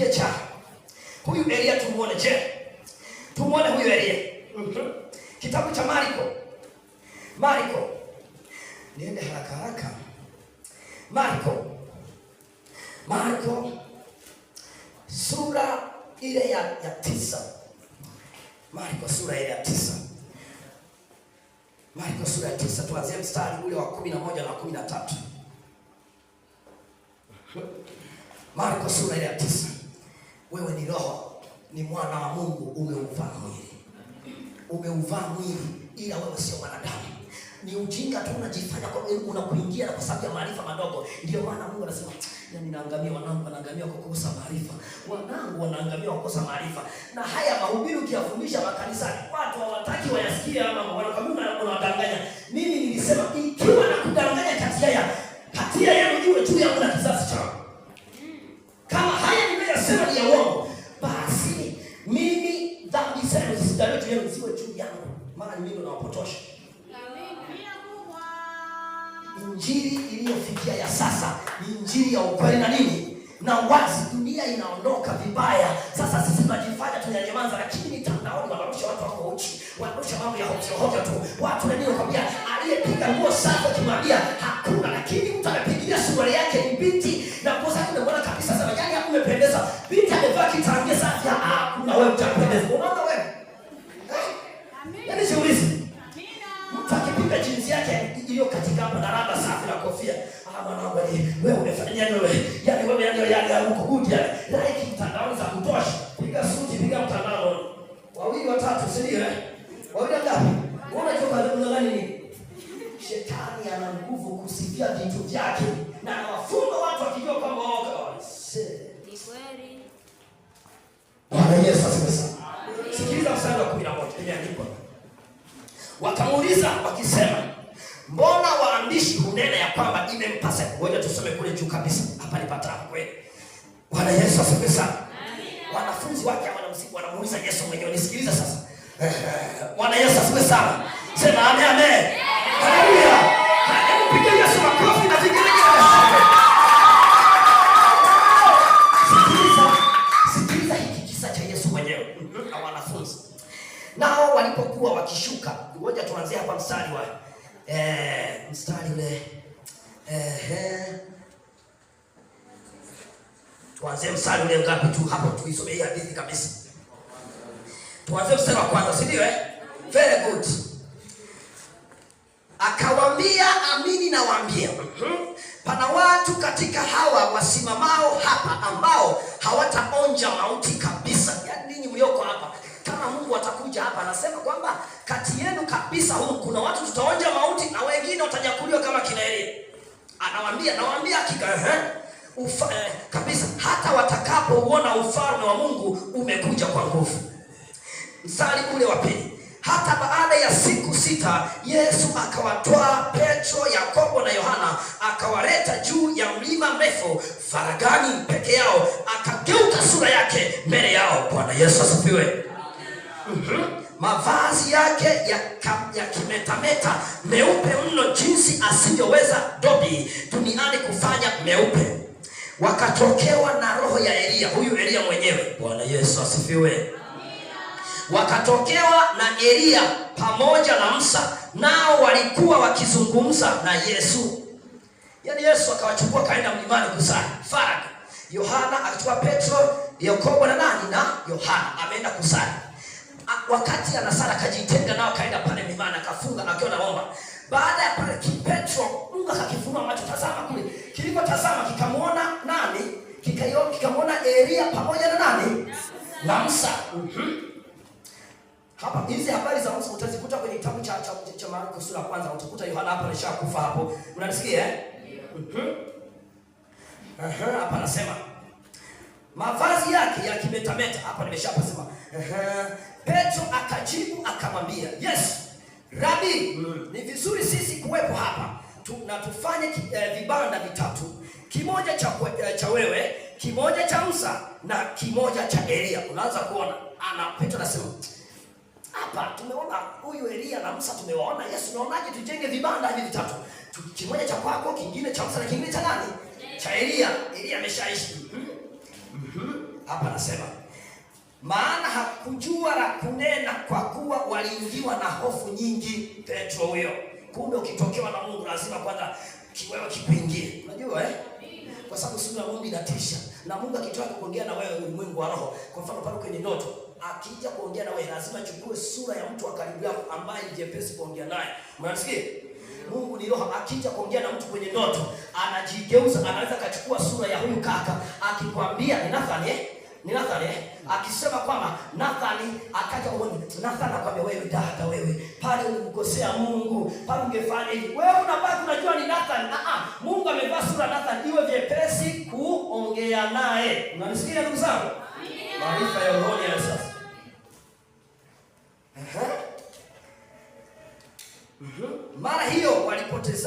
tubakie cha huyu Elia tumuone. Je, tumuone huyu Elia. Kitabu cha Marko. Niende haraka. Marko sura ile ya 9. Marko sura ile ya 9. Marko sura ya 9, tuanzie mstari ule wa 11 na 13. Marko sura ile ya 9. Wewe ni roho, ni mwana wa Mungu, umeuvaa mwili ila wewe sio mwanadamu. Ni ujinga tu unajifanya kwa unakuingia kwa sababu ya maarifa madogo. Ndio maana Mungu anasema, yani naangamia wanangu, wanaangamia kwa kukosa maarifa. Wanangu wanaangamia kwa kukosa maarifa. Na haya mahubiri ukiyafundisha makanisani, watu hawataki wayasikie ama wanakwambia unawadanganya. Mimi nilisema ikiwa na kudanganya hatia yenu iwe juu yangu na kizazi chao. Kama haya nimeyasema ni ya uongo, basi mimi dhambi zenu zisidawe juu yangu, ziwe juu yangu. Maana mimi ndo nawapotosha. Injili iliyofikia ya sasa ni injili ya ukweli na nini? Na wazi. Dunia inaondoka vibaya. Sasa sisi tunajifanya tunyanyamaza, lakini mitandaoni wanarusha watu wako uchi, wanarusha mambo ya hovyo tu. Watu ndio kwambia aliyepiga nguo safi kimwambia hakuna, lakini mtu anapigilia suruali yake ni binti na nguo zake unaona kabisa sana gani hapo umependeza. Binti amevaa kitangia safi, hakuna wewe utapendeza. Unaona wewe? Yaani jiulize. Mtu akipiga jinsi yake iliyo katika hapa na raba safi na kofia. Mwanangu wewe umefanya nini wewe? Yaani wewe yani huko good yani. Like mtandaoni za kutosha. Piga suti, piga mtandao. Wawili watatu, si ndio Wawili ngapi? Unajua kwa nini? Shetani ana nguvu kusifia vitu vyake na anawafunga watu wakijua kama wao ni kweli. Bwana Yesu asifiwe. Sikiliza mstari wa 11 imeandikwa. Wakamuuliza wakisema, mbona waandishi hunena ya kwamba imempasa? Ngoja tusome kule juu kabisa. Hapa ni patamu kweli. Bwana Yesu asifiwe sana. Wanafunzi wake wanamuuliza Yesu mwenyewe. Nisikiliza sasa. Bwana Yesu asifiwe sana. Sema amen amen. Haleluya. Hebu piga Yesu makofi na vigelegele. Sikiliza hiki kisa cha Yesu mwenyewe na wanafunzi. Nao walipokuwa wakishuka, ngoja tuanzie hapa mstari wa mstari ule tuanze mstari ule ngapi tu hapo, tuisome hii hadithi kabisa. Tuanze mstari wa kwanza, si ndio Very good. Akawaambia, amini nawaambia, pana watu katika hawa wasimamao hapa ambao hawataonja mauti kabisa. Yaani ninyi mlioko hapa, kama Mungu atakuja hapa anasema kwamba kati yenu kabisa huko kuna watu tutaonja mauti na wengine watanyakuliwa kama kina Elia. Nawaambia hakika kabisa hata watakapouona ufalme wa Mungu umekuja kwa nguvu. Mstari ule wa pili. Hata baada ya siku 6 Yesu akawatoa Petro, Yakobo na Yohana, akawaleta juu ya mlima mrefu faragani peke yao, akageuka sura yake mbele yao. Bwana Yesu asifiwe. Mavazi yake ya kimetameta meupe mno, jinsi asivyoweza dobi duniani kufanya meupe. Wakatokewa na roho ya Elia, huyu Elia mwenyewe. Bwana Yesu asifiwe. Wakatokewa na Elia pamoja na Musa, nao walikuwa wakizungumza na Yesu. Yaani Yesu akawachukua kaenda mlimani kusali faragha. Yohana akachukua Petro, Yakobo na Yohana ameenda kusali. Wakati anasala akajitenga nao, kaenda pale mlimani akafunga akiwa naomba. Baada ya pale Petro, Mungu akakifunua macho, tazama kule. Kilipotazama kikamuona nani? Kikamuona Elia pamoja na nani? Na Musa. Hapa hizi habari za Musa utazikuta kwenye kitabu cha Marko sura ya 1. Utakuta Yohana hapa alishakufa hapo. Unanisikia hapa anasema mavazi yake ya kimetameta. Hapa nimeshapasema. Petro akajibu akamwambia, Yes, Rabi, ni vizuri sisi kuwepo hapa. Na tufanye vibanda vitatu. Kimoja cha wewe, kimoja cha Musa na kimoja cha Elia. Unaanza kuona Petro anasema, hapa tumeona huyu Elia na Musa tumewaona. Yesu, naonaje tujenge vibanda hivi vitatu? Kimoja cha kwako, kingine cha Musa na kingine cha nani? Cha Elia. Elia ameshaishi. Hapa anasema maana hakujua la kunena kwa kuwa waliingiwa na hofu nyingi. Petro huyo. Kumbe ukitokewa na Mungu lazima kwanza kiwewe kikuingie. Unajua kwa sababu sura ya Mungu inatisha. Na Mungu akitaka kuongea na wewe ulimwengu wa roho, kwa mfano pale kwenye ndoto, akija kuongea na wewe lazima achukue sura ya mtu wa karibu yako ambaye ni jepesi kuongea naye. Mnasikia? Mungu ni roho, akija kuongea na mtu kwenye ndoto, anajigeuza, anaweza kachukua sura ya huyu kaka, akikwambia ni Nathan, akisema kwamba Nathan akaja uone, Nathan akwambia wewe dada, wewe pale ulimkosea Mungu, pale ungefanya hivi. Wewe unabaki unajua ni Nathan. Mungu amevaa sura Nathan iwe vyepesi kuongea naye. Unanisikia ndugu zangu? Maarifa ya roho ya sasa. Mara hiyo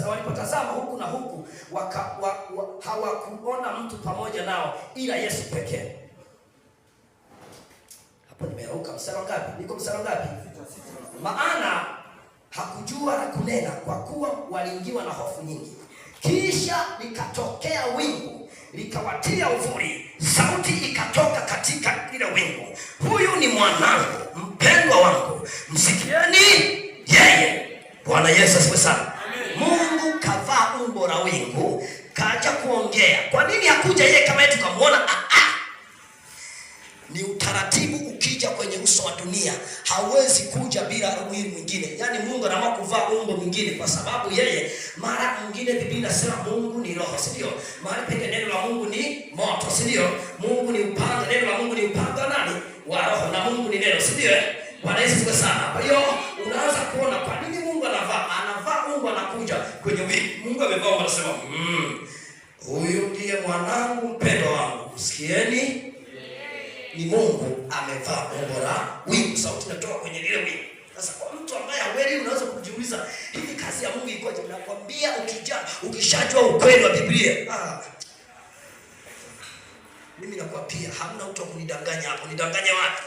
walipotazama huku na huku hawakuona mtu pamoja nao ila Yesu pekee. Hapo nimeruka mstari ngapi? Niko mstari ngapi? Maana hakujua la kunena kwa kuwa waliingiwa na hofu nyingi. Kisha likatokea wingu likawatia uvuli, sauti ikatoka katika ile wingu, huyu ni mwanangu mpendwa wangu, msikieni yeye. Bwana Yesu asifiwe sana. Mungu kavaa umbo la wingu, kaja kuongea. Kwa nini hakuja yeye kama yetu tukamwona? Ni utaratibu. Ukija kwenye uso wa dunia hawezi kuja bila mwili mwingine. Yaani Mungu anaamua kuvaa umbo mwingine kwa sababu yeye, mara nyingine Biblia inasema Mungu ni roho, si ndio? Mara pekee neno la Mungu ni moto, si ndio? Mungu ni upanga, neno la Mungu ni upanga nani? Wa roho, na Mungu ni neno, si ndio? Bwana Yesu asifiwe sana. Kwa hiyo unaanza kuona kwa nini Mungu anavaa umbo, anakuja kwenye wingu. Mungu amevaa umbo, anasema huyu ndiye mwanangu mpendwa wangu, msikieni. Ni Mungu amevaa umbo la wingu, sauti inatoka kwenye lile wingu. Sasa kwa mtu ambaye hawezi, unaweza kujiuliza hivi kazi ya Mungu ikoje? Nakwambia ukishajua ukweli wa Biblia, mimi nakwambia hamna mtu akunidanganya hapo. Nidanganya wapi?